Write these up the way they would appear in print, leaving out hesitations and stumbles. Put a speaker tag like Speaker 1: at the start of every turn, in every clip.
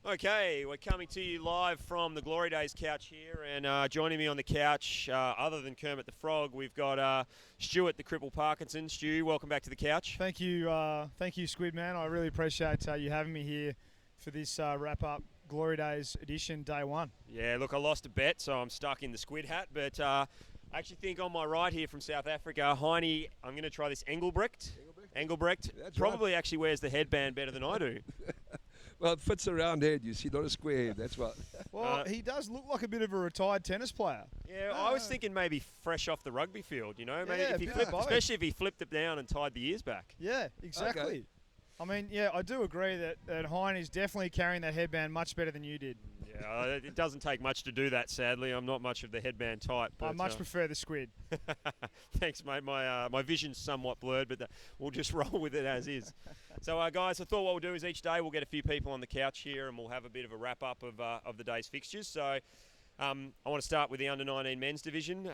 Speaker 1: Okay, we're coming to you live from the Glory Days couch here, and joining me on the couch, other than Kermit the Frog, we've got Stuart the Cripple Parkinson. Stu, welcome back to the couch.
Speaker 2: Thank you, Squid Man. I really appreciate you having me here for this wrap-up Glory Days edition, day one.
Speaker 1: Yeah, look, I lost a bet, so I'm stuck in the squid hat, but I actually think on my right here from South Africa, Heine, I'm going to try this Engelbrecht. Engelbrecht probably
Speaker 3: right.
Speaker 1: actually wears the headband better than I do.
Speaker 3: Well, it fits a round head, you see, not a square head, that's what.
Speaker 2: Well, he does look like a bit of a retired tennis player.
Speaker 1: Yeah, I was thinking maybe fresh off the rugby field, you know, maybe
Speaker 2: Yeah,
Speaker 1: if he
Speaker 2: a bit
Speaker 1: flipped,
Speaker 2: of both.
Speaker 1: especially if he flipped it down and tied the ears back.
Speaker 2: Yeah, exactly.
Speaker 3: Okay.
Speaker 2: I mean, yeah, I do agree that Hein is definitely carrying that headband much better than you did.
Speaker 1: Yeah, it doesn't take much to do that, sadly. I'm not much of the headband type. But,
Speaker 2: I much prefer the squid.
Speaker 1: Thanks, mate. My vision's somewhat blurred, but we'll just roll with it as is. So, guys, I thought what we'll do is each day we'll get a few people on the couch here and we'll have a bit of a wrap-up of the day's fixtures. So I want to start with the under-19 men's division.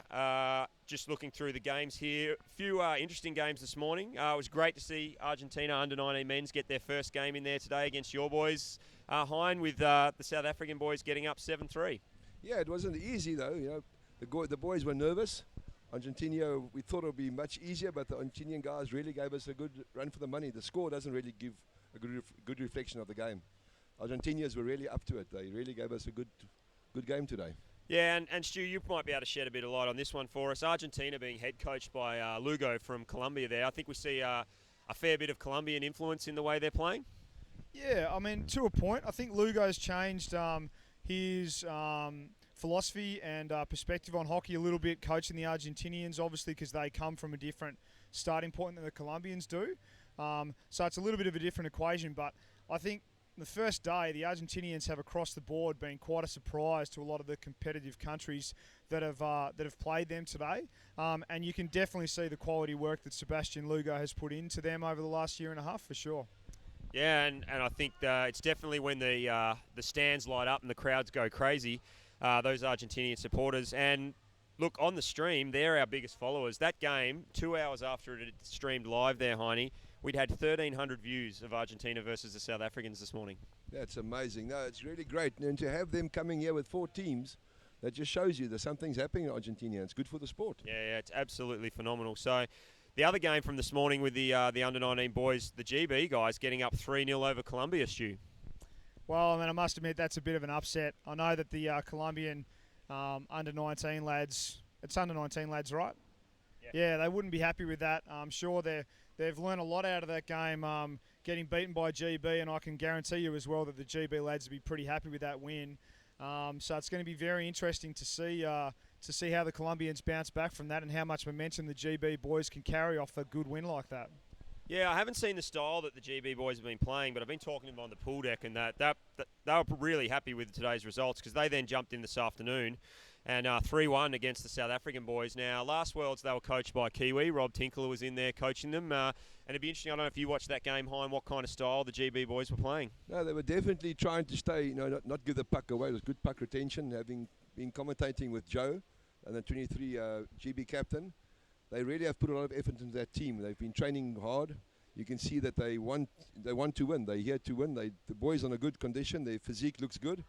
Speaker 1: Just looking through the games here. A few interesting games this morning. It was great to see Argentina under-19 men's get their first game in there today against your boys. Hein, with the South African boys getting up 7-3.
Speaker 3: Yeah, it wasn't easy though, you know. The boys were nervous. Argentina, we thought it would be much easier, but the Argentinian guys really gave us a good run for the money. The score doesn't really give a good reflection of the game. Argentinians were really up to it. They really gave us a good game today.
Speaker 1: Yeah, and Stu, you might be able to shed a bit of light on this one for us. Argentina being head coached by Lugo from Colombia there. I think we see a fair bit of Colombian influence in the way they're playing.
Speaker 2: Yeah, I mean, to a point, I think Lugo's changed his philosophy and perspective on hockey a little bit, coaching the Argentinians, obviously, because they come from a different starting point than the Colombians do. So it's a little bit of a different equation, but I think the first day, the Argentinians have across the board been quite a surprise to a lot of the competitive countries that have played them today. And you can definitely see the quality work that Sebastian Lugo has put into them over the last year and a half, for sure.
Speaker 1: Yeah, and I think it's definitely when the stands light up and the crowds go crazy, those Argentinian supporters. And look, on the stream, they're our biggest followers. That game, 2 hours after it had streamed live there, Heine, we'd had 1,300 views of Argentina versus the South Africans this morning.
Speaker 3: That's amazing. No, it's really great. And to have them coming here with 4 teams, that just shows you that something's happening in Argentina. It's good for the sport.
Speaker 1: Yeah, it's absolutely phenomenal. So the other game from this morning with the under-19 boys, the GB guys, getting up 3-0 over Colombia, Stu.
Speaker 2: Well, I mean, I must admit that's a bit of an upset. I know that the Colombian under-19 lads, it's under-19 lads, right? Yeah, they wouldn't be happy with that. I'm sure they've learned a lot out of that game, getting beaten by GB, and I can guarantee you as well that the GB lads will be pretty happy with that win. So it's going to be very interesting to see how the Colombians bounce back from that and how much momentum the GB boys can carry off a good win like that.
Speaker 1: Yeah, I haven't seen the style that the GB boys have been playing, but I've been talking to them on the pool deck, and that they were really happy with today's results because they then jumped in this afternoon and 3-1 against the South African boys. Now, last Worlds they were coached by Kiwi. Rob Tinkler was in there coaching them. And it'd be interesting, I don't know if you watched that game, Hein, what kind of style the GB boys were playing.
Speaker 3: No, they were definitely trying to stay, not give the puck away. It was good puck retention, having been commentating with Joe and the 23 GB captain. They really have put a lot of effort into that team. They've been training hard. You can see that they want to win. They're here to win. The boys on a good condition. Their physique looks good.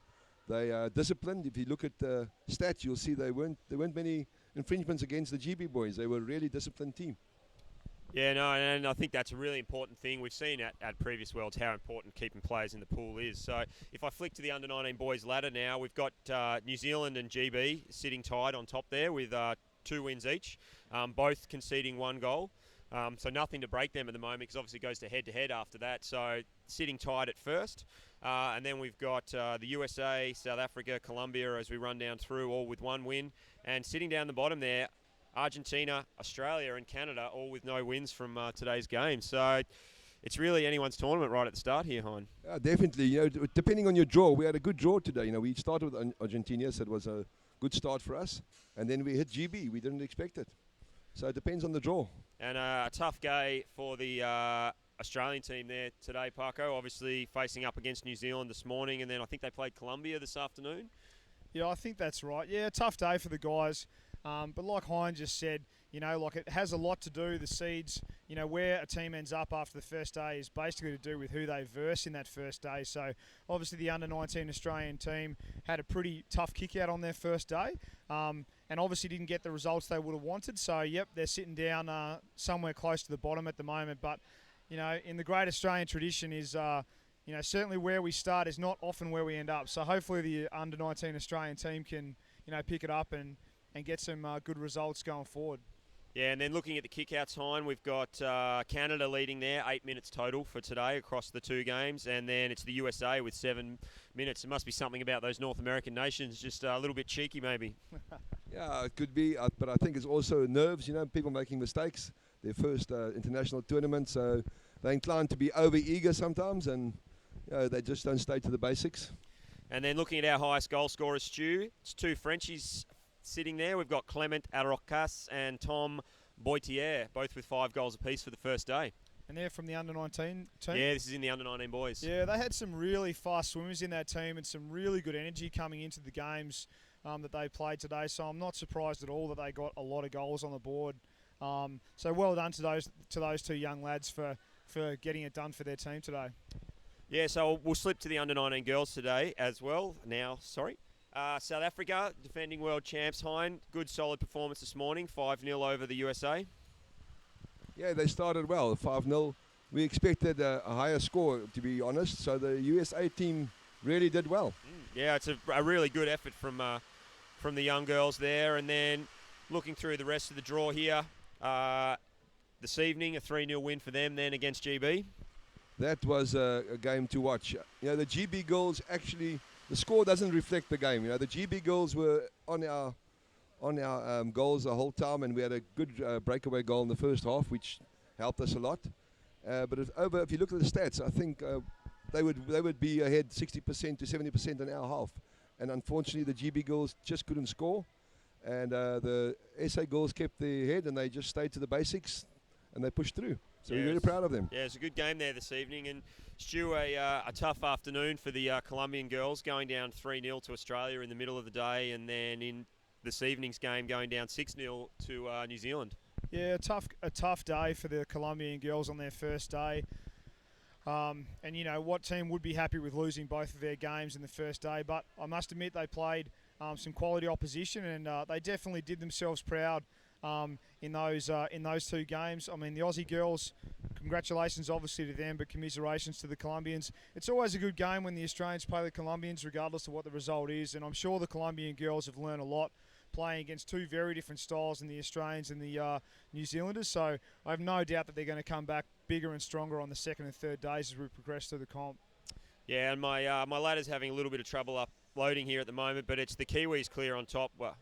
Speaker 3: They are disciplined. If you look at the stats, you'll see there weren't many infringements against the GB boys. They were a really disciplined team.
Speaker 1: Yeah, no, and I think that's a really important thing. We've seen at previous Worlds how important keeping players in the pool is. So if I flick to the under-19 boys ladder now, we've got New Zealand and GB sitting tied on top there with 2 wins each, both conceding 1 goal. So nothing to break them at the moment because obviously it goes to head-to-head after that. So sitting tied at first. And then we've got the USA, South Africa, Colombia as we run down through, all with 1 win. And sitting down the bottom there, Argentina, Australia and Canada, all with no wins from today's game. So it's really anyone's tournament right at the start here, Hein.
Speaker 3: Definitely. Depending on your draw, we had a good draw today. We started with Argentina, so it was a good start for us. And then we hit GB. We didn't expect it. So it depends on the draw.
Speaker 1: And a tough day for the Australian team there today, Paco. Obviously facing up against New Zealand this morning, and then I think they played Colombia this afternoon.
Speaker 2: Yeah, I think that's right. Yeah, tough day for the guys. But like Hein just said, like it has a lot to do, the seeds, where a team ends up after the first day is basically to do with who they verse in that first day. So obviously the under-19 Australian team had a pretty tough kick out on their first day, and obviously didn't get the results they would have wanted. So, yep, they're sitting down somewhere close to the bottom at the moment. But, in the great Australian tradition is, certainly where we start is not often where we end up. So hopefully the under-19 Australian team can, pick it up and get some good results going forward.
Speaker 1: Yeah, and then looking at the kick-out time, we've got Canada leading there, 8 minutes total for today across the two games, and then it's the USA with 7 minutes. It must be something about those North American nations, just a little bit cheeky maybe.
Speaker 3: Yeah, it could be, but I think it's also nerves, people making mistakes. Their first international tournament, so they're inclined to be over-eager sometimes, and they just don't stay to the basics.
Speaker 1: And then looking at our highest goal scorers, Stu, it's two Frenchies sitting there. We've got Clement Arocas and Tom Boitier, both with 5 goals apiece for the first day.
Speaker 2: And they're from the under-19 team?
Speaker 1: Yeah, this is in the under-19 boys.
Speaker 2: Yeah, they had some really fast swimmers in that team and some really good energy coming into the games that they played today. So I'm not surprised at all that they got a lot of goals on the board. So well done to those two young lads for getting it done for their team today.
Speaker 1: Yeah, so we'll slip to the under-19 girls today as well. South Africa, defending world champs, Hein. Good solid performance this morning, 5-0 over the USA.
Speaker 3: Yeah, they started well, 5-0. We expected a higher score, to be honest, so the USA team really did well.
Speaker 1: Yeah, it's a really good effort from the young girls there. And then looking through the rest of the draw here, this evening, a 3-0 win for them then against GB.
Speaker 3: That was a game to watch. The GB girls actually, the score doesn't reflect the game. The GB girls were on our goals the whole time, and we had a good breakaway goal in the first half, which helped us a lot. But if you look at the stats, I think they would be ahead 60% to 70% in our half. And unfortunately, the GB girls just couldn't score. And the SA girls kept their head, and they just stayed to the basics, and they pushed through. So we're really proud of them.
Speaker 1: Yeah, it's a good game there this evening. And Stu, a tough afternoon for the Colombian girls, going down 3-0 to Australia in the middle of the day, and then in this evening's game going down 6-0 to New Zealand.
Speaker 2: Yeah, a tough day for the Colombian girls on their first day. And what team would be happy with losing both of their games in the first day? But I must admit they played some quality opposition, and they definitely did themselves proud in those two games. I mean, the Aussie girls, congratulations obviously to them, but commiserations to the Colombians. It's always a good game when the Australians play the Colombians, regardless of what the result is, and I'm sure the Colombian girls have learned a lot playing against two very different styles in the Australians and the New Zealanders. So I have no doubt that they're going to come back bigger and stronger on the second and third days as we progress through the comp.
Speaker 1: Yeah, and my ladder's having a little bit of trouble uploading here at the moment, but it's the Kiwis clear on top. Well,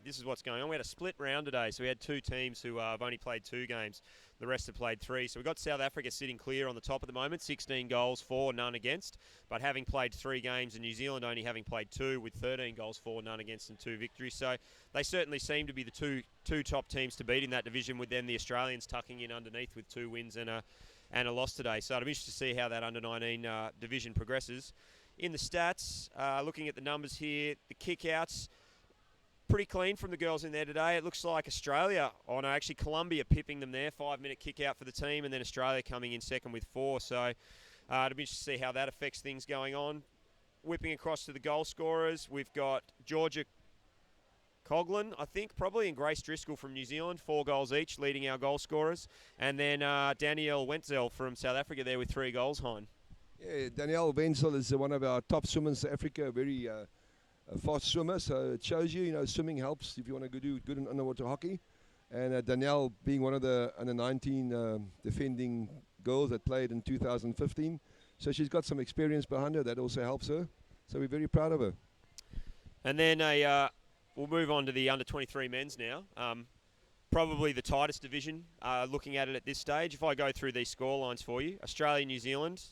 Speaker 1: this is what's going on. We had a split round today, so we had two teams who have only played 2 games. The rest have played 3. So we've got South Africa sitting clear on the top at the moment, 16 goals for, none against. But having played 3 games, and New Zealand only having played 2 with 13 goals for, none against and 2 victories. So they certainly seem to be the two top teams to beat in that division, with then the Australians tucking in underneath with 2 wins and a loss today. So I'm interested to see how that under-19 division progresses. In the stats, looking at the numbers here, the kick-outs, pretty clean from the girls in there today. It looks like actually Colombia pipping them there. 5-minute kick-out for the team, and then Australia coming in second with 4. So it'll be interesting to see how that affects things going on. Whipping across to the goal scorers, we've got Georgia Coughlin, I think, probably, and Grace Driscoll from New Zealand, 4 goals each, leading our goal scorers. And then Danielle Wenzel from South Africa there with 3 goals, Hein.
Speaker 3: Yeah, Danielle Wenzel is one of our top swimmers in Africa, a very fast swimmer. So it shows you, swimming helps if you want to do good in underwater hockey. And Danielle being one of the under-19 defending girls that played in 2015. So she's got some experience behind her. That also helps her. So we're very proud of her.
Speaker 1: And then we'll move on to the under-23 men's now. Probably the tightest division, looking at it at this stage. If I go through these scorelines for you, Australia, New Zealand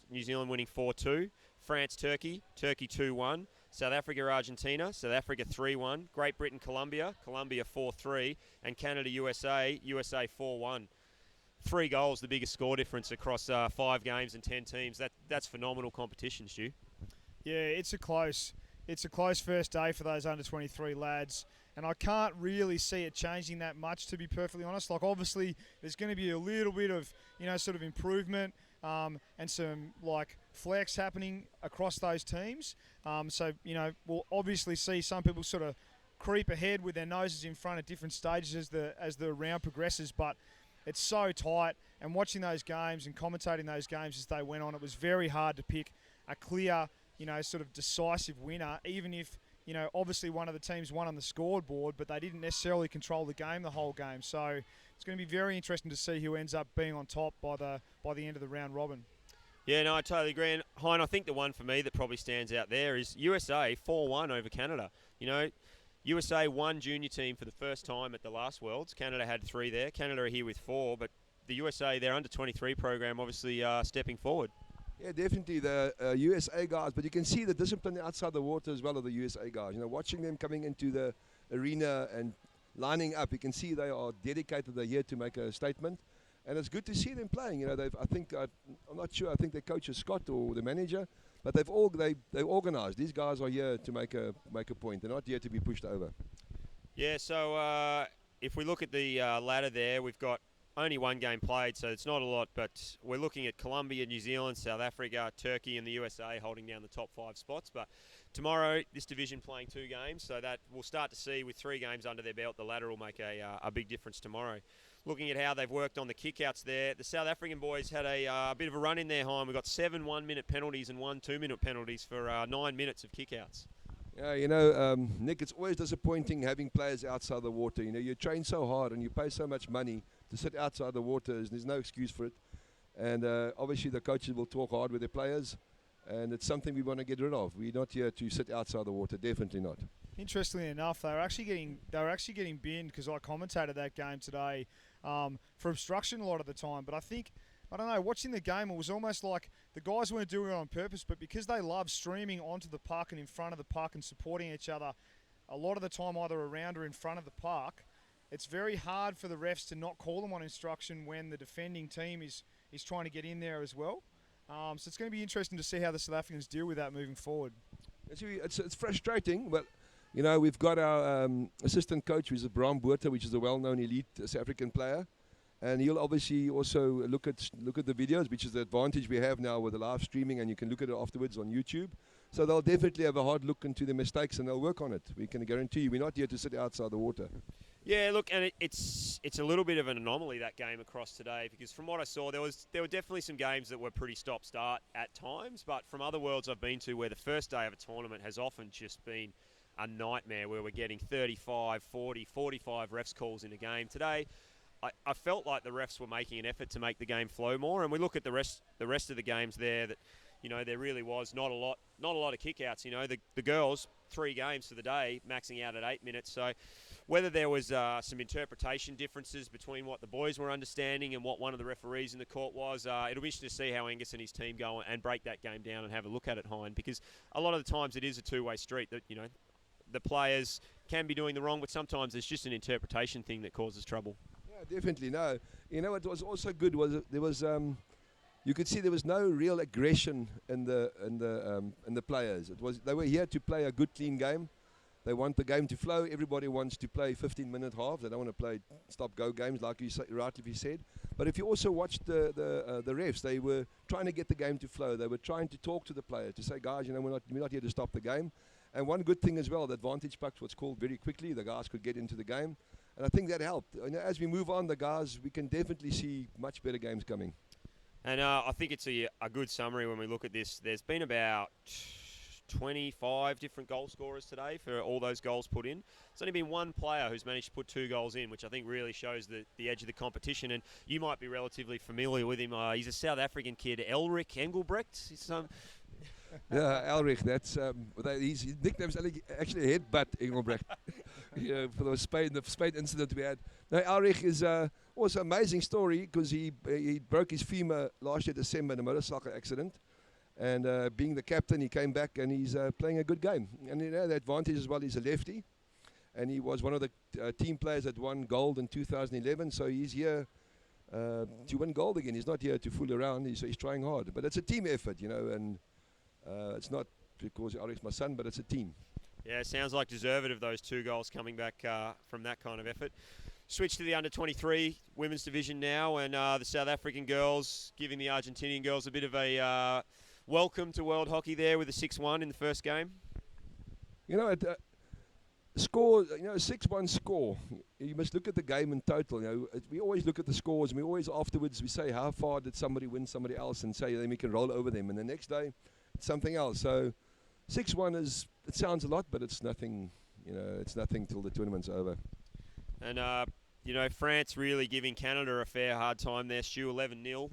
Speaker 1: winning 4-2. France, Turkey 2-1. South Africa, Argentina, South Africa 3-1. Great Britain, Colombia 4-3. And Canada, USA 4-1. 3 goals, the biggest score difference across 5 games and 10 teams. That's phenomenal competition, Stu.
Speaker 2: Yeah, it's a close first day for those under-23 lads. and I can't really see it changing that much, to be perfectly honest. Like, obviously, there's going to be a little bit of, sort of improvement and some, like, flex happening across those teams. So, we'll obviously see some people sort of creep ahead with their noses in front at different stages as the round progresses, but it's so tight, and watching those games and commentating those games as they went on, it was very hard to pick a clear, sort of decisive winner, even if, obviously one of the teams won on the scoreboard, but they didn't necessarily control the game the whole game. So it's going to be very interesting to see who ends up being on top by the end of the round robin.
Speaker 1: Yeah, no, I totally agree. And Hein, I think the one for me that probably stands out there is USA 4-1 over Canada. USA won junior team for the first time at the last Worlds. Canada had 3 there. Canada are here with 4, but the USA, their under-23 program, obviously stepping forward.
Speaker 3: Yeah, definitely the USA guys, but you can see the discipline outside the water as well of the USA guys. Watching them coming into the arena and lining up, you can see they are dedicated. They're here to make a statement, and it's good to see them playing. I'm not sure. I think their coach is Scott or the manager, but they've organised. These guys are here to make a point. They're not here to be pushed over.
Speaker 1: Yeah. So if we look at the ladder there, we've got only one game played, so it's not a lot, but we're looking at Colombia, New Zealand, South Africa, Turkey and the USA holding down the top 5 spots. But tomorrow, this division playing 2 games, so that we'll start to see with 3 games under their belt, the ladder will make a big difference tomorrow. Looking at how they've worked on the kickouts there, the South African boys had a bit of a run in there, Hein. We've got 7 1-minute penalties and 1 2-minute penalties for 9 minutes of kickouts.
Speaker 3: Yeah, Nick, it's always disappointing having players outside the water. You train so hard and you pay so much money to sit outside the water. There's no excuse for it. And obviously the coaches will talk hard with their players, and it's something we want to get rid of. We're not here to sit outside the water, definitely not. Interestingly
Speaker 2: enough, they were actually getting binned, because I commentated that game today, for obstruction a lot of the time. But I don't know, watching the game, it was almost like the guys weren't doing it on purpose, but because they love streaming onto the puck and in front of the puck and supporting each other a lot of the time either around or in front of the puck, it's very hard for the refs to not call them on instruction when the defending team is trying to get in there as well. So it's going to be interesting to see how the South Africans deal with that moving forward. It's frustrating, but we've got our assistant coach, who's Bram Botha, which is a well-known elite South African player. And he'll obviously also look at the videos, which is the advantage we have now with the live streaming, and you can look at it afterwards on YouTube. So they'll definitely have a hard look into the mistakes, and they'll work on it. We can guarantee you, we're not here to sit outside the water.
Speaker 1: Yeah, look, and it's a little bit of an anomaly, that game across today, because from what I saw, there were definitely some games that were pretty stop-start at times, but from other worlds I've been to where the first day of a tournament has often just been a nightmare, where we're getting 35, 40, 45 refs calls in a game. Today, I felt like the refs were making an effort to make the game flow more, and we look at the rest of the games there that, there really was not a lot of kickouts. The girls, 3 games for the day, maxing out at 8 minutes. So whether there was some interpretation differences between what the boys were understanding and what one of the referees in the court was, it'll be interesting to see how Angus and his team go and break that game down and have a look at it, Hein, because a lot of the times it is a two-way street that, the players can be doing the wrong, but sometimes it's just an interpretation thing that causes trouble.
Speaker 3: Definitely, no. What was also good was there was you could see there was no real aggression in the players. They were here to play a good, clean game. They want the game to flow. Everybody wants to play 15-minute halves. They don't want to play stop-go games, like you rightly said. But if you also watched the refs, they were trying to get the game to flow. They were trying to talk to the players to say, guys, we're not here to stop the game. And one good thing as well, the advantage puck was called very quickly. The guys could get into the game. And I think that helped. As we move on, the guys, we can definitely see much better games coming.
Speaker 1: And I think it's a good summary when we look at this. There's been about 25 different goal scorers today for all those goals put in. There's only been one player who's managed to put 2 goals in, which I think really shows the edge of the competition. And you might be relatively familiar with him. He's a South African kid, Elric Engelbrecht.
Speaker 3: Yeah, Elrich, that's his nickname's actually Headbutt Engelbrecht. For the Spain incident we had. Now, Elrich is also an amazing story, because he broke his femur last year December in a motorcycle accident, and being the captain, he came back and he's playing a good game. And the advantage as well, he's a lefty, and he was one of the team players that won gold in 2011. So he's here to win gold again. He's not here to fool around. He's trying hard, but it's a team effort, and. It's not because Ari's my son, but it's a team.
Speaker 1: Yeah, sounds like deserved of those 2 goals coming back from that kind of effort. Switch to the under-23 women's division now, and the South African girls giving the Argentinian girls a bit of a welcome to world hockey there with a 6-1 in the first game.
Speaker 3: Score, 6-1 score. You must look at the game in total. We always look at the scores, and we always afterwards we say how far did somebody win somebody else, and say then we can roll over them. And the next day, it's something else. So 6-1 it sounds a lot, but it's nothing. It's nothing till the tournament's over.
Speaker 1: And France really giving Canada a fair hard time there. Stu, 11-0.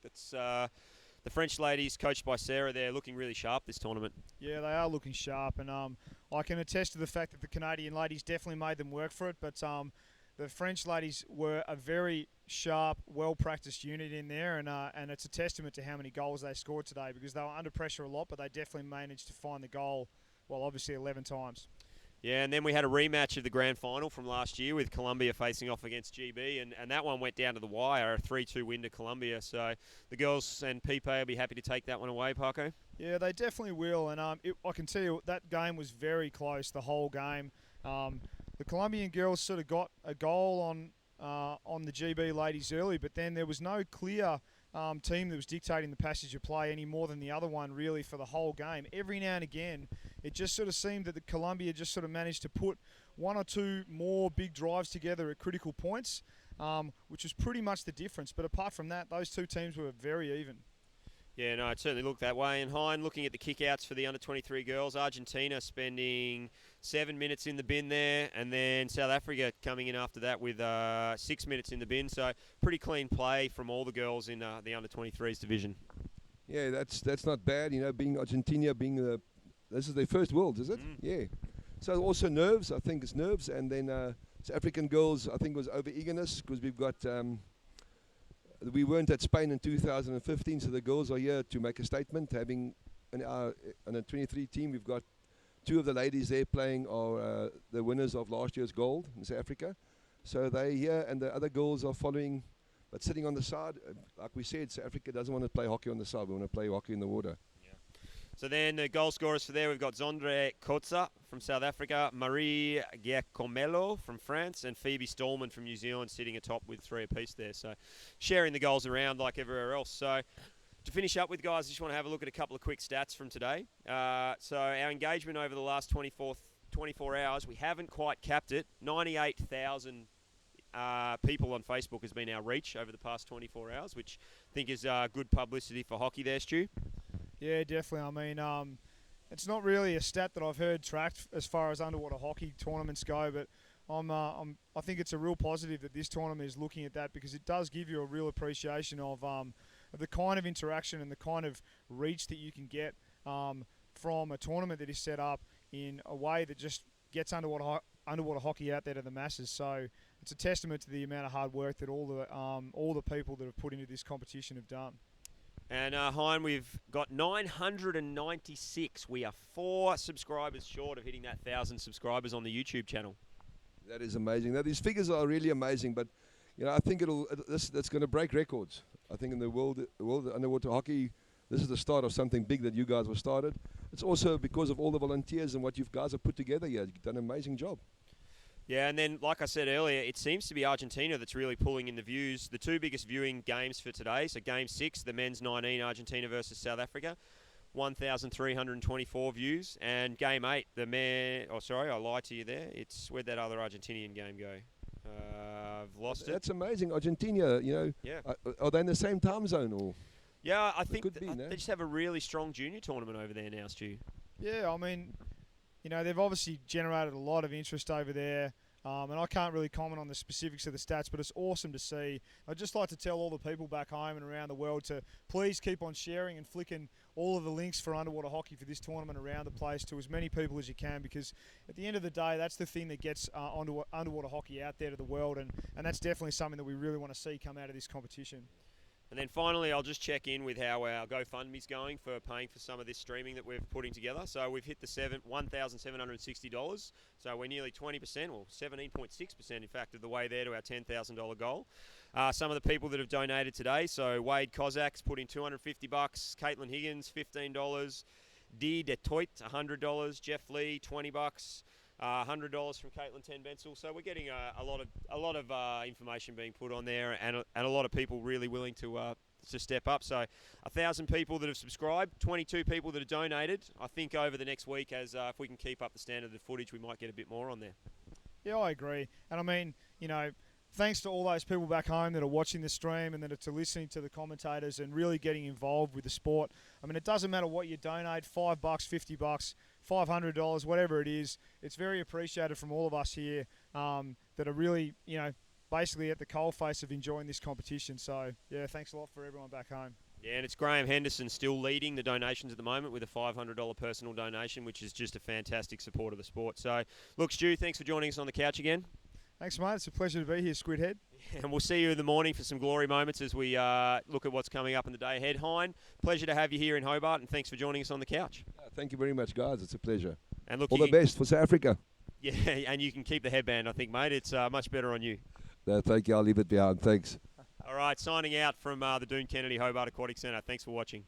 Speaker 1: That's the French ladies, coached by Sarah, they're looking really sharp this tournament.
Speaker 2: Yeah, they are looking sharp, and I can attest to the fact that the Canadian ladies definitely made them work for it, but the French ladies were a very sharp, well-practiced unit in there, and it's a testament to how many goals they scored today, because they were under pressure a lot, but they definitely managed to find the goal, well, obviously 11 times.
Speaker 1: Yeah, and then we had a rematch of the grand final from last year with Colombia facing off against GB, and that one went down to the wire, a 3-2 win to Colombia. So the girls and Pipe will be happy to take that one away, Paco.
Speaker 2: Yeah, they definitely will, and I can tell you that game was very close, the whole game. The Colombian girls sort of got a goal on the GB ladies early, but then there was no clear team that was dictating the passage of play any more than the other one, really, for the whole game. Every now and again, it just sort of seemed that the Colombia just sort of managed to put 1 or 2 more big drives together at critical points, which was pretty much the difference. But apart from that, those 2 teams were very even.
Speaker 1: Yeah, no, it certainly looked that way. And Hein, looking at the kick-outs for the under-23 girls, Argentina spending 7 minutes in the bin there, and then South Africa coming in after that with 6 minutes in the bin. So pretty clean play from all the girls in the under-23s division.
Speaker 3: Yeah, that's not bad. Being Argentina, this is their first Worlds, is it? Yeah. So also nerves, I think it's nerves, and then South African girls, I think it was over eagerness, because we've got. We weren't at Spain in 2015, so the girls are here to make a statement. Having on a 23 team, we've got 2 of the ladies there playing are the winners of last year's gold in South Africa. So they're here, and the other girls are following, but sitting on the side. Like we said, South Africa doesn't want to play hockey on the side. We want to play hockey in the water.
Speaker 1: So then the goal scorers for there, we've got Zondre Kotza from South Africa, Marie Giacomello from France, and Phoebe Stallman from New Zealand sitting atop with 3 apiece there. So sharing the goals around like everywhere else. So to finish up with, guys, I just want to have a look at a couple of quick stats from today. So our engagement over the last 24 hours, we haven't quite capped it. 98,000 people on Facebook has been our reach over the past 24 hours, which I think is good publicity for hockey there, Stu.
Speaker 2: Yeah, definitely. I mean, it's not really a stat that I've heard tracked as far as underwater hockey tournaments go, but I think it's a real positive that this tournament is looking at that, because it does give you a real appreciation of the kind of interaction and the kind of reach that you can get from a tournament that is set up in a way that just gets underwater hockey out there to the masses. So it's a testament to the amount of hard work that all the people that have put into this competition have done.
Speaker 1: And Hein, we've got 996. We are 4 subscribers short of hitting that 1,000 subscribers on the YouTube channel.
Speaker 3: That is amazing. Now, these figures are really amazing, but I think that's going to break records. I think in the world of underwater hockey, this is the start of something big that you guys have started. It's also because of all the volunteers and what you guys have put together here. You've done an amazing job.
Speaker 1: Yeah, and then, like I said earlier, it seems to be Argentina that's really pulling in the views. The 2 biggest viewing games for today, so Game 6, the men's 19, Argentina versus South Africa, 1,324 views. And Game 8, I lied to you there. Where'd that other Argentinian game go? I've lost it.
Speaker 3: That's amazing. Argentina,
Speaker 1: Yeah.
Speaker 3: Are they in the same time zone? Or?
Speaker 1: Yeah, I think
Speaker 3: could be, no?
Speaker 1: they just have a really strong junior tournament over there now, Stu.
Speaker 2: Yeah, I mean, they've obviously generated a lot of interest over there, and I can't really comment on the specifics of the stats, but it's awesome to see. I'd just like to tell all the people back home and around the world to please keep on sharing and flicking all of the links for underwater hockey for this tournament around the place to as many people as you can, because at the end of the day, that's the thing that gets underwater hockey out there to the world, and that's definitely something that we really want to see come out of this competition.
Speaker 1: And then finally, I'll just check in with how our GoFundMe's going for paying for some of this streaming that we're putting together. So we've hit the $1,760. So we're nearly 20%, or 17.6% in fact, of the way there to our $10,000 goal. Some of the people that have donated today, so Wade Kozak's put in $250, Caitlin Higgins $15, D. Detroit, $100. Jeff Lee, $20. $100 from Caitlin Ten Bensel. So we're getting a lot of information being put on there, and a lot of people really willing to step up. So 1,000 people that have subscribed, 22 people that have donated. I think over the next week, as if we can keep up the standard of the footage, we might get a bit more on there.
Speaker 2: Yeah, I agree. And I mean, thanks to all those people back home that are watching the stream and that are listening to the commentators and really getting involved with the sport. I mean, it doesn't matter what you donate, $5, $50, $500, whatever it is. It's very appreciated from all of us here that are really, basically at the coalface of enjoying this competition. So, yeah, thanks a lot for everyone back home.
Speaker 1: Yeah, and it's Graham Henderson still leading the donations at the moment with a $500 personal donation, which is just a fantastic support of the sport. So, look, Stu, thanks for joining us on the couch again.
Speaker 2: Thanks, mate. It's a pleasure to be here, Squidhead.
Speaker 1: And we'll see you in the morning for some glory moments as we look at what's coming up in the day ahead. Hein, pleasure to have you here in Hobart, and thanks for joining us on the couch.
Speaker 3: Thank you very much, guys. It's a pleasure.
Speaker 1: And look,
Speaker 3: all the best for South Africa.
Speaker 1: Yeah, and you can keep the headband, I think, mate. It's much better on you.
Speaker 3: No, thank you. I'll leave it behind. Thanks.
Speaker 1: All right, signing out from the Doon Kennedy Hobart Aquatic Centre. Thanks for watching.